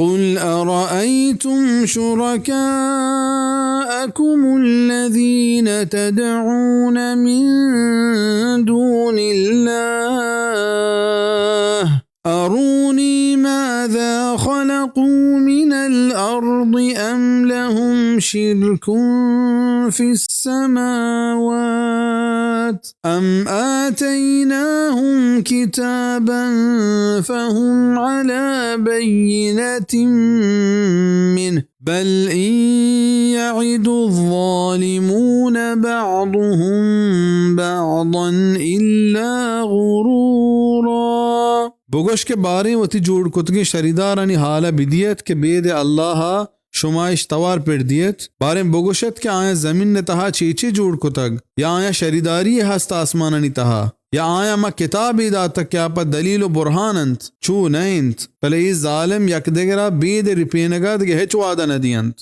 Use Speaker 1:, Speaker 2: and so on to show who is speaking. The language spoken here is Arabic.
Speaker 1: قل أرأيتم شركاءكم الذين تدعون من دون الله أروني ماذا خلقوا من الأرض أم لهم شرك في السماوات أم آتيناهم كتابا فهم على بينة منه بل إن يعد الظالمون بعضهم بعضا إلا غرورا. بگوش کے بارے وتی جوڑ کتگی شریدارانی حالا بدیت کے بید اللہ شمائش توار پر دیت بارے بگوشت کے آیا زمین نے تہا چیچے جوڑ کتگ یا آیا شریداری ہست آسمانانی تہا یا آیا ما کتابی داتا کیا پا دلیل و برہاننت چو نینت پلے ای ظالم یک دگرہ بید رپینگا دگے ہچ وعدہ ندینت.